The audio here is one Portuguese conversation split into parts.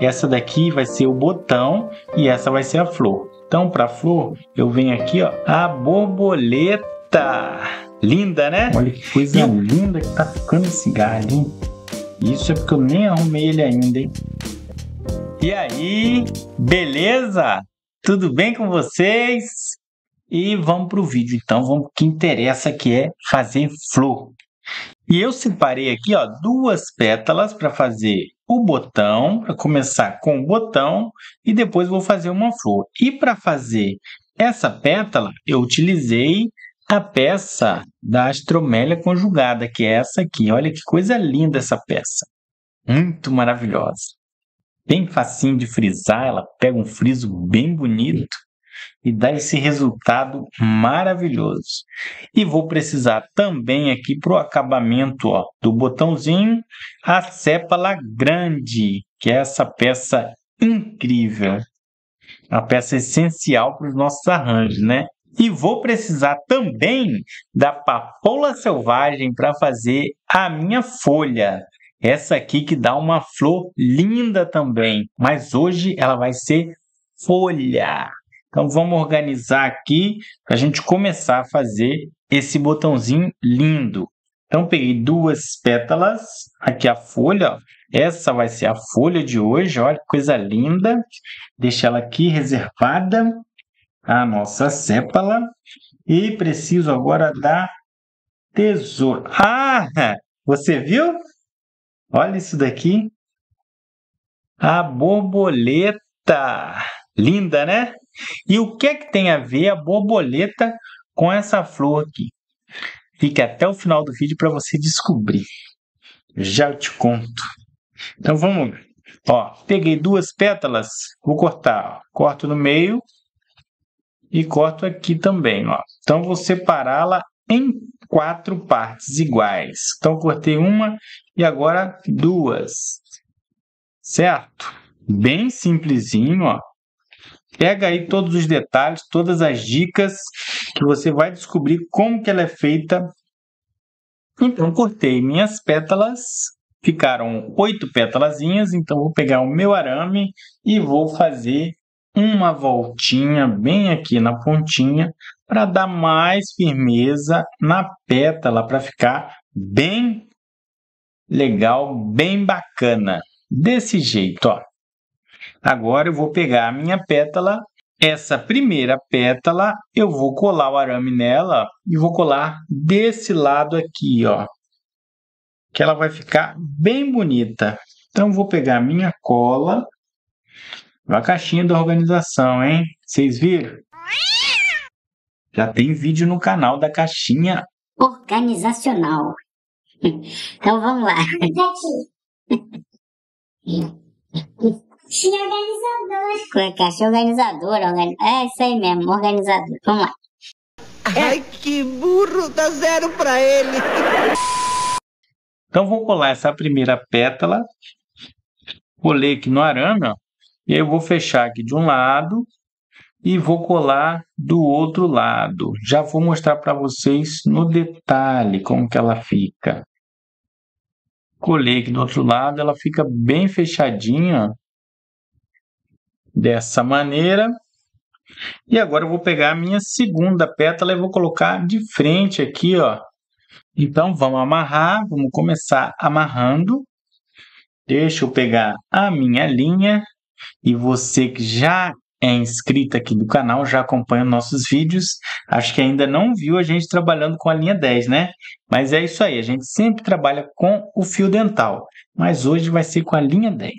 Essa daqui vai ser o botão e essa vai ser a flor. Então, para a flor, eu venho aqui, ó, a borboleta. Linda, né? Olha que coisa linda que tá ficando esse galho, hein? Isso é porque eu nem arrumei ele ainda, hein? E aí, beleza? Tudo bem com vocês? E vamos pro vídeo, então. Vamos pro que interessa, que é fazer flor. E eu separei aqui, ó, 2 pétalas para fazer o botão, para começar com o botão, e depois vou fazer uma flor. E para fazer essa pétala, eu utilizei a peça da Astromélia conjugada, que é essa aqui. Olha que coisa linda essa peça. Muito maravilhosa. Bem facinho de frisar, ela pega um friso bem bonito e dá esse resultado maravilhoso. E vou precisar também aqui para o acabamento, ó, do botãozinho, a sépala grande, que é essa peça incrível. Uma peça essencial para os nossos arranjos, né? E vou precisar também da papoula selvagem para fazer a minha folha. Essa aqui que dá uma flor linda também, mas hoje ela vai ser folha. Então vamos organizar aqui para a gente começar a fazer esse botãozinho lindo. Então peguei 2 pétalas, aqui a folha, ó. Essa vai ser a folha de hoje, olha que coisa linda. Deixa ela aqui reservada, a nossa sépala. E preciso agora da tesoura. Ah, você viu? Olha isso daqui. A borboleta. Linda, né? E o que é que tem a ver a borboleta com essa flor aqui? Fique até o final do vídeo para você descobrir. Já te conto. Então vamos lá. Ó, peguei 2 pétalas, vou cortar. Ó. Corto no meio e corto aqui também. Ó. Então vou separá-la em 4 partes iguais. Então cortei uma e agora 2. Certo? Bem simplesinho, ó. Pega aí todos os detalhes, todas as dicas, que você vai descobrir como que ela é feita. Então, cortei minhas pétalas, ficaram 8 pétalazinhas, então vou pegar o meu arame e vou fazer uma voltinha bem aqui na pontinha, para dar mais firmeza na pétala, para ficar bem legal, bem bacana. Desse jeito, ó. Agora eu vou pegar a minha pétala, essa primeira pétala, eu vou colar o arame nela e vou colar desse lado aqui, ó, que ela vai ficar bem bonita. Então, vou pegar a minha cola, a caixinha da organização, hein? Vocês viram? Já tem vídeo no canal da caixinha organizacional. Então, vamos lá. Caixinha organizadora. Caixinha organizadora. É isso aí mesmo, organizador. Vamos lá. Ai, que burro, dá 0 para ele. Então, vou colar essa primeira pétala. Colei aqui no arame, ó. E aí eu vou fechar aqui de um lado e vou colar do outro lado. Já vou mostrar para vocês no detalhe como que ela fica. Colei aqui do outro lado, ela fica bem fechadinha, dessa maneira. E agora eu vou pegar a minha segunda pétala e vou colocar de frente aqui, ó. Então vamos amarrar, vamos começar amarrando. Deixa eu pegar a minha linha. E você que já é inscrito aqui do canal, já acompanha nossos vídeos, acho que ainda não viu a gente trabalhando com a linha 10, né? Mas é isso aí, a gente sempre trabalha com o fio dental, mas hoje vai ser com a linha 10,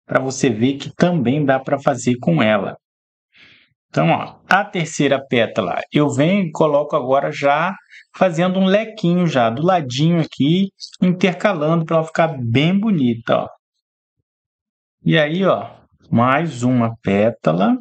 para você ver que também dá para fazer com ela. Então, ó, a terceira pétala eu venho e coloco agora já fazendo um lequinho já do ladinho aqui, intercalando para ela ficar bem bonita, ó. E aí, ó, mais uma pétala.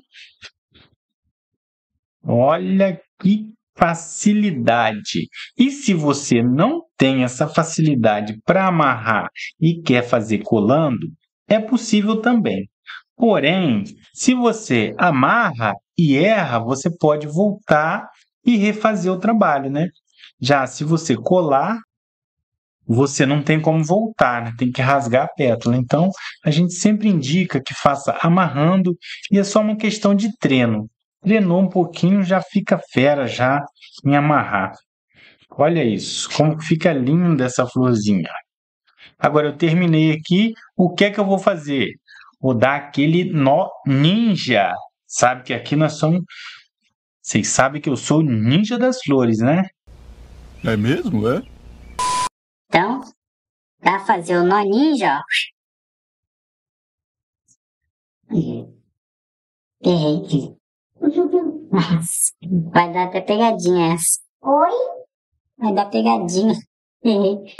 Olha que facilidade! E se você não tem essa facilidade para amarrar e quer fazer colando, é possível também. Porém, se você amarra e erra, você pode voltar e refazer o trabalho, né? Já se você colar, você não tem como voltar, né? Tem que rasgar a pétala. Então, a gente sempre indica que faça amarrando e é só uma questão de treino. Treinou um pouquinho, já fica fera já em amarrar. Olha isso, como fica linda essa florzinha. Agora eu terminei aqui, o que é que eu vou fazer? Vou dar aquele nó ninja. Sabe que aqui nós somos... Vocês sabem que eu sou ninja das flores, né? É mesmo, é? Então, pra fazer o nó ninja, ó. Errei. Nossa, vai dar até pegadinha essa. Oi? Vai dar pegadinha. Errei.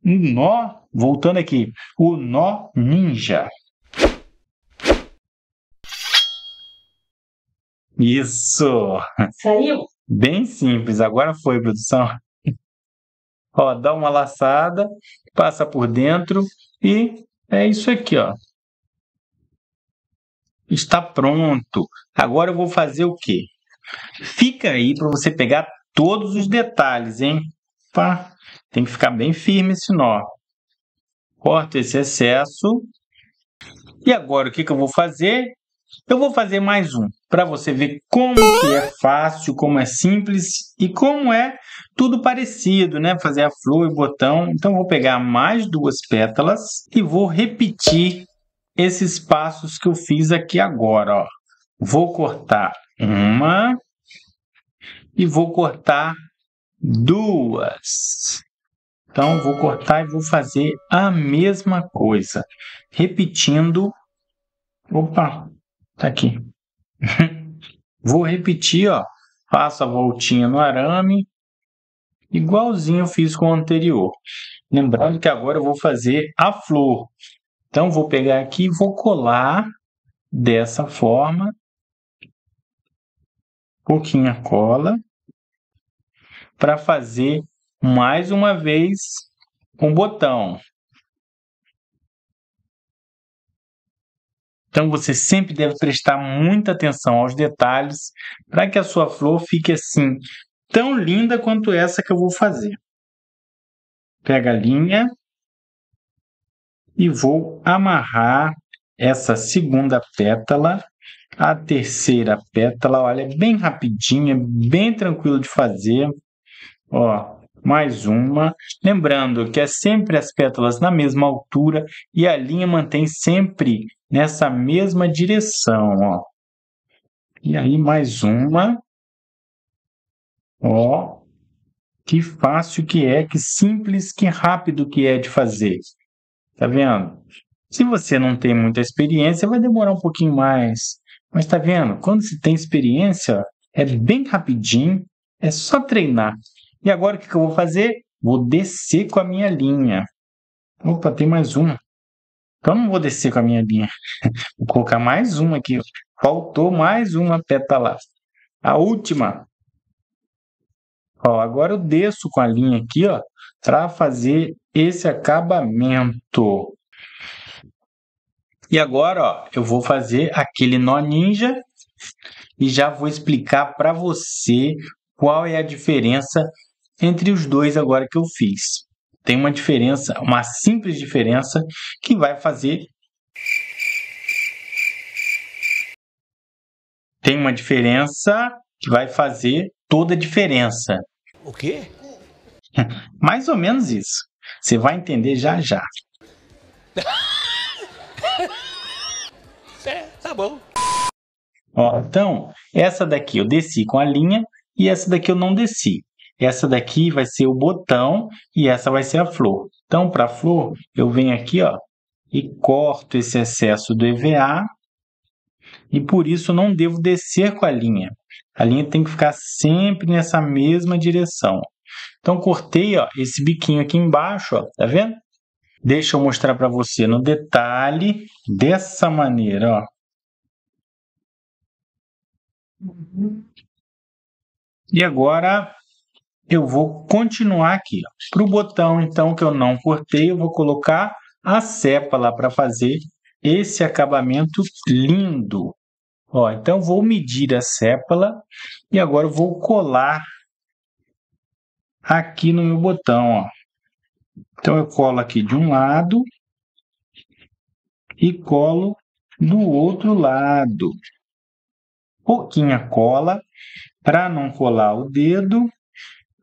Um nó, voltando aqui, o nó ninja. Isso! Saiu? Bem simples, agora foi, produção. Ó, dá uma laçada, passa por dentro e é isso aqui, ó. Está pronto. Agora eu vou fazer o quê? Fica aí para você pegar todos os detalhes, hein? Pá, tem que ficar bem firme esse nó. Corto esse excesso. E agora o que eu vou fazer? Eu vou fazer mais um, para você ver como que é fácil, como é simples e como é tudo parecido, né? Fazer a flor e o botão. Então, eu vou pegar mais 2 pétalas e vou repetir esses passos que eu fiz aqui agora, ó. Vou cortar uma e vou cortar 2. Então, vou cortar e vou fazer a mesma coisa, repetindo. Opa, tá aqui. Vou repetir, ó. Faço a voltinha no arame, igualzinho eu fiz com o anterior. Lembrando que agora eu vou fazer a flor. Então, vou pegar aqui e vou colar dessa forma. Pouquinha cola. Para fazer mais uma vez um botão. Então, você sempre deve prestar muita atenção aos detalhes para que a sua flor fique assim, tão linda quanto essa que eu vou fazer. Pega a linha e vou amarrar essa segunda pétala, a terceira pétala, olha, bem rapidinho, bem tranquilo de fazer. Ó, mais uma. Lembrando que é sempre as pétalas na mesma altura e a linha mantém sempre nessa mesma direção, ó. E aí mais uma. Ó, que fácil que é, que simples, que rápido que é de fazer. Tá vendo? Se você não tem muita experiência, vai demorar um pouquinho mais. Mas tá vendo? Quando se tem experiência, é bem rapidinho, é só treinar. E agora o que eu vou fazer? Vou descer com a minha linha. Opa, tem mais uma. Então não vou descer com a minha linha. Vou colocar mais uma aqui. Faltou mais uma pétala. A última. Ó, agora eu desço com a linha aqui, ó, para fazer esse acabamento. E agora, ó, eu vou fazer aquele nó ninja e já vou explicar para você qual é a diferença entre os dois agora que eu fiz. Tem uma diferença, uma simples diferença que vai fazer... Tem uma diferença que vai fazer toda a diferença. O quê? Mais ou menos isso. Você vai entender já já. É, tá bom. Ó, então, essa daqui eu desci com a linha e essa daqui eu não desci. Essa daqui vai ser o botão e essa vai ser a flor. Então, para a flor, eu venho aqui, ó, e corto esse excesso do EVA e por isso eu não devo descer com a linha. A linha tem que ficar sempre nessa mesma direção. Então, cortei, ó, esse biquinho aqui embaixo, ó, tá vendo? Deixa eu mostrar para você no detalhe, dessa maneira, ó. E agora eu vou continuar aqui. Para o botão, então, que eu não cortei, eu vou colocar a sépala para fazer esse acabamento lindo. Ó, então, vou medir a sépala e agora eu vou colar aqui no meu botão, ó. Então, eu colo aqui de um lado e colo do outro lado. Pouquinha cola para não colar o dedo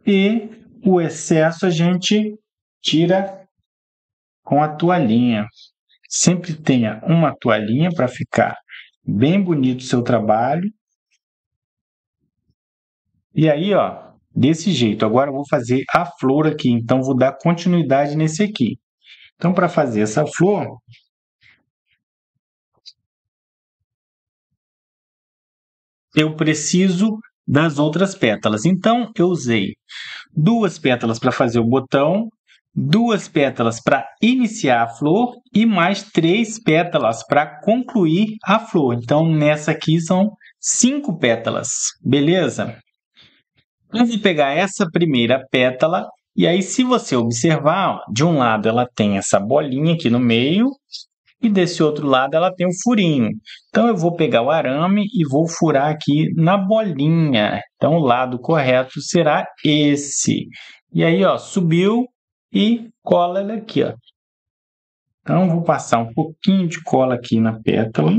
e o excesso a gente tira com a toalhinha. Sempre tenha uma toalhinha para ficar bem bonito o seu trabalho. E aí, ó, desse jeito. Agora eu vou fazer a flor aqui, então vou dar continuidade nesse aqui. Então, para fazer essa flor, eu preciso das outras pétalas. Então, eu usei 2 pétalas para fazer o botão, 2 pétalas para iniciar a flor e mais 3 pétalas para concluir a flor. Então, nessa aqui são 5 pétalas, beleza? Eu vou pegar essa primeira pétala e aí, se você observar, ó, de um lado ela tem essa bolinha aqui no meio e desse outro lado ela tem um furinho. Então, eu vou pegar o arame e vou furar aqui na bolinha. Então, o lado correto será esse. E aí, ó, subiu e cola ela aqui, ó. Então, vou passar um pouquinho de cola aqui na pétala.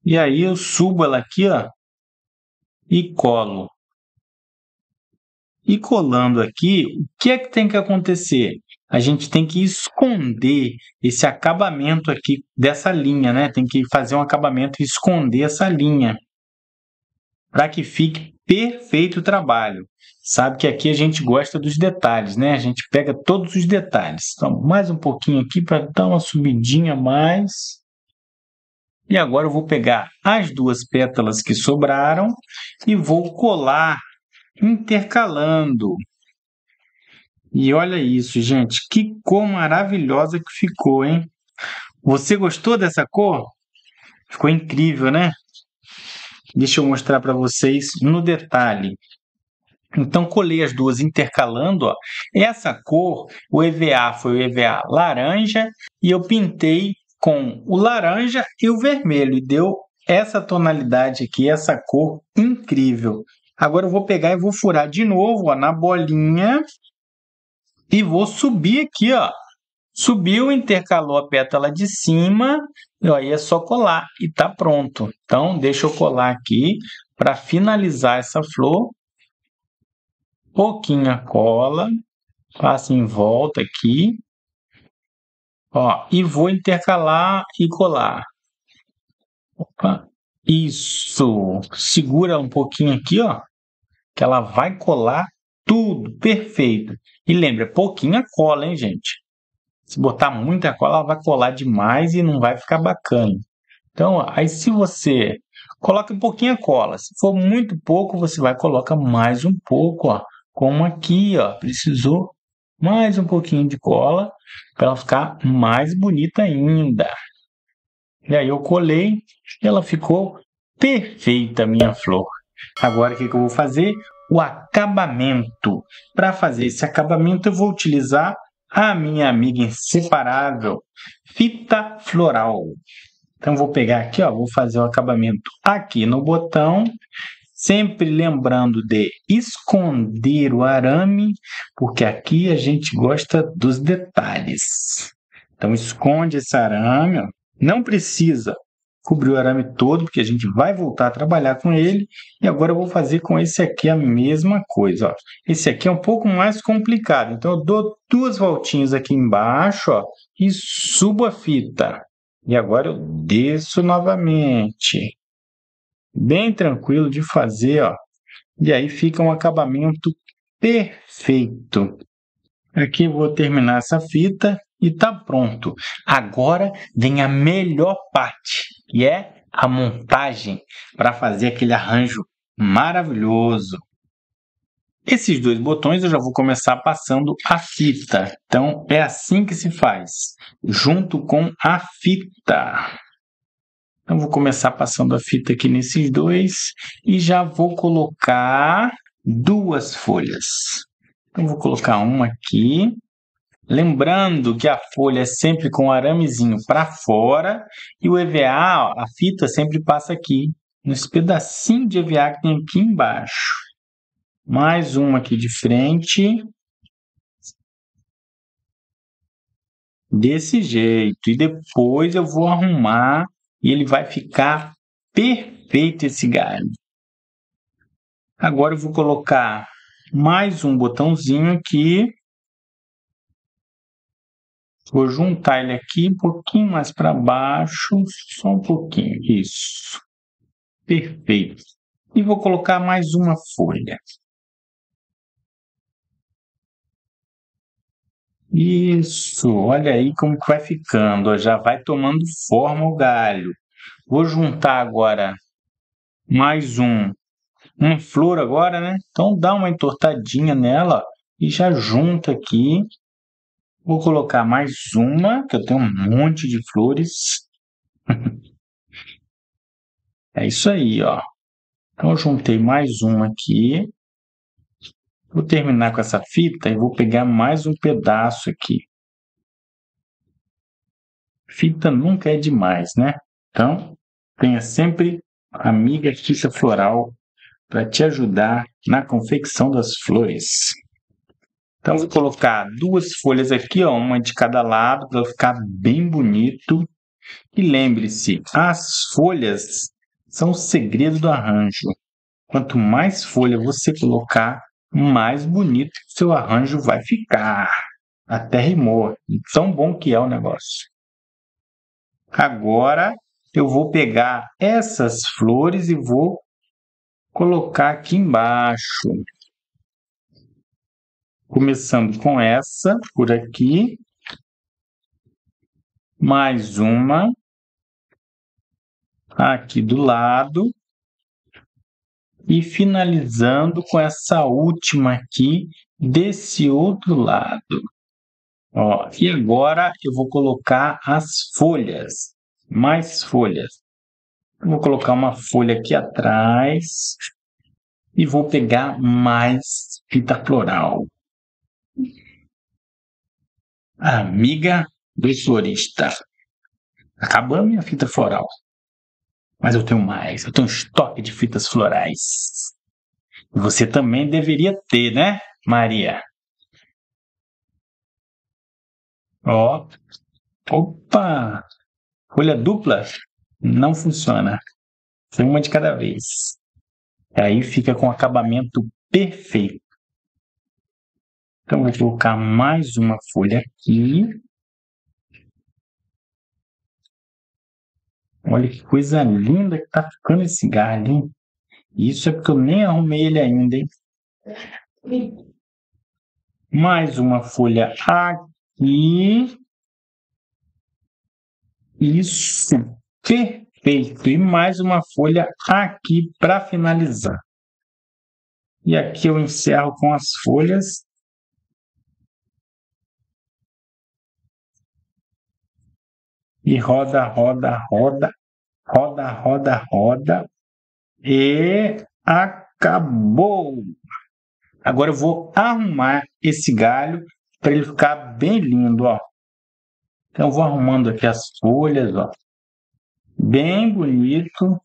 E aí, eu subo ela aqui, ó, e colo. E colando aqui, o que é que tem que acontecer? A gente tem que esconder esse acabamento aqui dessa linha, né? Tem que fazer um acabamento e esconder essa linha para que fique perfeito o trabalho. Sabe que aqui a gente gosta dos detalhes, né? A gente pega todos os detalhes. Então, mais um pouquinho aqui para dar uma subidinha a mais. E agora eu vou pegar as 2 pétalas que sobraram e vou colar intercalando. E olha isso, gente, que cor maravilhosa que ficou, hein? Você gostou dessa cor? Ficou incrível, né? Deixa eu mostrar para vocês no detalhe. Então, colei as 2 intercalando, ó. Essa cor, o EVA foi o EVA laranja e eu pintei com o laranja e o vermelho e deu essa tonalidade aqui, essa cor incrível. Agora eu vou pegar e vou furar de novo, ó, na bolinha e vou subir aqui, ó. Subiu, intercalou a pétala de cima, e aí é só colar e tá pronto. Então, deixa eu colar aqui para finalizar essa flor. Pouquinha cola, passo em volta aqui, ó, e vou intercalar e colar. Opa, isso, segura um pouquinho aqui, ó, que ela vai colar tudo, perfeito. E lembra, pouquinha cola, hein, gente? Se botar muita cola, ela vai colar demais e não vai ficar bacana. Então, aí se você coloca um pouquinho cola, se for muito pouco, você vai colocar mais um pouco, ó. Como aqui, ó, precisou mais um pouquinho de cola para ela ficar mais bonita ainda. E aí eu colei e ela ficou perfeita, a minha flor. Agora o que eu vou fazer? O acabamento. Para fazer esse acabamento eu vou utilizar a minha amiga inseparável, fita floral. Então vou pegar aqui, ó, vou fazer o acabamento aqui no botão. Sempre lembrando de esconder o arame, porque aqui a gente gosta dos detalhes. Então, esconde esse arame, ó. Não precisa cobrir o arame todo, porque a gente vai voltar a trabalhar com ele. E agora eu vou fazer com esse aqui a mesma coisa, ó. Esse aqui é um pouco mais complicado, então eu dou 2 voltinhas aqui embaixo, ó, e subo a fita. E agora eu desço novamente. Bem tranquilo de fazer, ó. E aí fica um acabamento perfeito. Aqui eu vou terminar essa fita e tá pronto. Agora vem a melhor parte, que é a montagem para fazer aquele arranjo maravilhoso. Esses 2 botões eu já vou começar passando a fita. Então é assim que se faz, junto com a fita. Então, vou começar passando a fita aqui nesses 2 e já vou colocar 2 folhas. Então, vou colocar uma aqui. Lembrando que a folha é sempre com o aramezinho para fora e o EVA, ó, a fita sempre passa aqui, nesse pedacinho de EVA que tem aqui embaixo. Mais uma aqui de frente. Desse jeito. E depois eu vou arrumar e ele vai ficar perfeito esse galho. Agora eu vou colocar mais um botãozinho aqui. Vou juntar ele aqui um pouquinho mais para baixo, só um pouquinho, isso. Perfeito. E vou colocar mais uma folha. Isso, olha aí como que vai ficando, ó, já vai tomando forma o galho. Vou juntar agora mais uma flor agora, né? Então dá uma entortadinha nela ó, e já junta aqui. Vou colocar mais uma, que eu tenho um monte de flores. É isso aí, ó. Então eu juntei mais uma aqui. Vou terminar com essa fita e vou pegar mais um pedaço aqui. Fita nunca é demais, né? Então, tenha sempre a amiga fita floral para te ajudar na confecção das flores. Então, vou colocar duas folhas aqui, ó, uma de cada lado, para ficar bem bonito. E lembre-se, as folhas são o segredo do arranjo. Quanto mais folha você colocar, mais bonito o seu arranjo vai ficar. Até rimou. Tão bom que é o negócio. Agora, eu vou pegar essas flores e vou colocar aqui embaixo. Começando com essa, por aqui. Mais uma. Aqui do lado. E finalizando com essa última aqui, desse outro lado. Ó, e agora eu vou colocar as folhas. Mais folhas. Eu vou colocar uma folha aqui atrás. E vou pegar mais fita floral. Amiga do florista. Acabou a minha fita floral. Mas eu tenho mais. Eu tenho um estoque de fitas florais. Você também deveria ter, né, Maria? Ó. Opa! Folha dupla não funciona. Tem uma de cada vez. Aí fica com o acabamento perfeito. Então, vou colocar mais uma folha aqui. Olha que coisa linda que tá ficando esse galho, hein? Isso é porque eu nem arrumei ele ainda, hein? Mais uma folha aqui. Isso, perfeito. E mais uma folha aqui para finalizar. E aqui eu encerro com as folhas. E roda, roda, roda, roda, roda, roda. E acabou! Agora eu vou arrumar esse galho para ele ficar bem lindo, ó. Então eu vou arrumando aqui as folhas, ó. Bem bonito.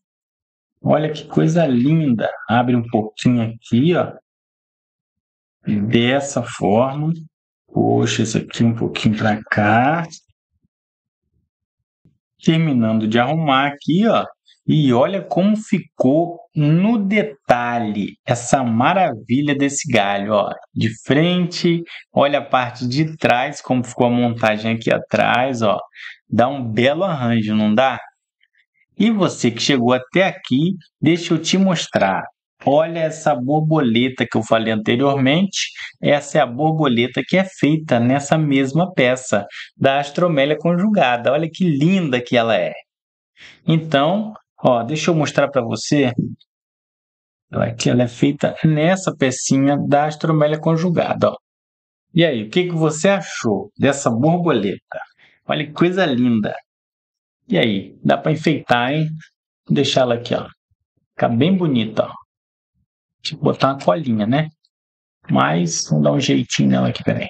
Olha que coisa linda. Abre um pouquinho aqui, ó. Dessa forma. Puxa isso aqui um pouquinho para cá. Terminando de arrumar aqui, ó. E olha como ficou no detalhe essa maravilha desse galho, ó. De frente, olha a parte de trás, como ficou a montagem aqui atrás, ó. Dá um belo arranjo, não dá? E você que chegou até aqui, deixa eu te mostrar. Olha essa borboleta que eu falei anteriormente. Essa é a borboleta que é feita nessa mesma peça da Astromélia conjugada. Olha que linda que ela é. Então, ó, deixa eu mostrar para você. Aqui ela é feita nessa pecinha da Astromélia conjugada, ó. E aí, o que você achou dessa borboleta? Olha que coisa linda. E aí, dá para enfeitar, hein? Vou deixar ela aqui, ó. Fica bem bonita, ó. Tipo, botar uma colinha, né? Mas, vamos dar um jeitinho nela aqui, peraí.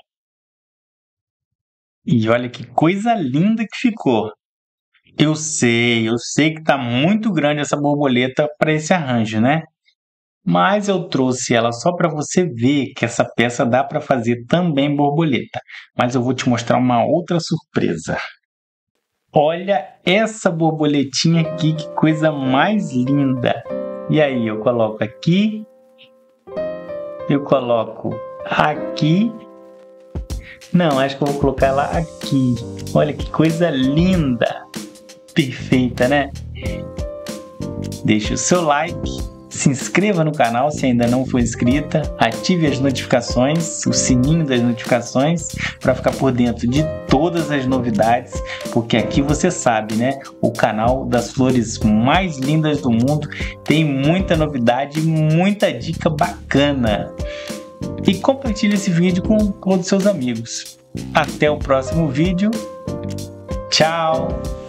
E olha que coisa linda que ficou. Eu sei que tá muito grande essa borboleta para esse arranjo, né? mas eu trouxe ela só para você ver que essa peça dá para fazer também borboleta. Mas eu vou te mostrar uma outra surpresa. Olha essa borboletinha aqui, que coisa mais linda! E aí, eu coloco aqui, eu coloco aqui. Não, acho que eu vou colocar ela aqui. Olha que coisa linda! Perfeita, né? Deixe o seu like, se inscreva no canal se ainda não for inscrita, ative as notificações, o sininho das notificações para ficar por dentro de todas as novidades, porque aqui você sabe, né? O canal das flores mais lindas do mundo tem muita novidade e muita dica bacana. E compartilhe esse vídeo com todos os seus amigos. Até o próximo vídeo. Tchau!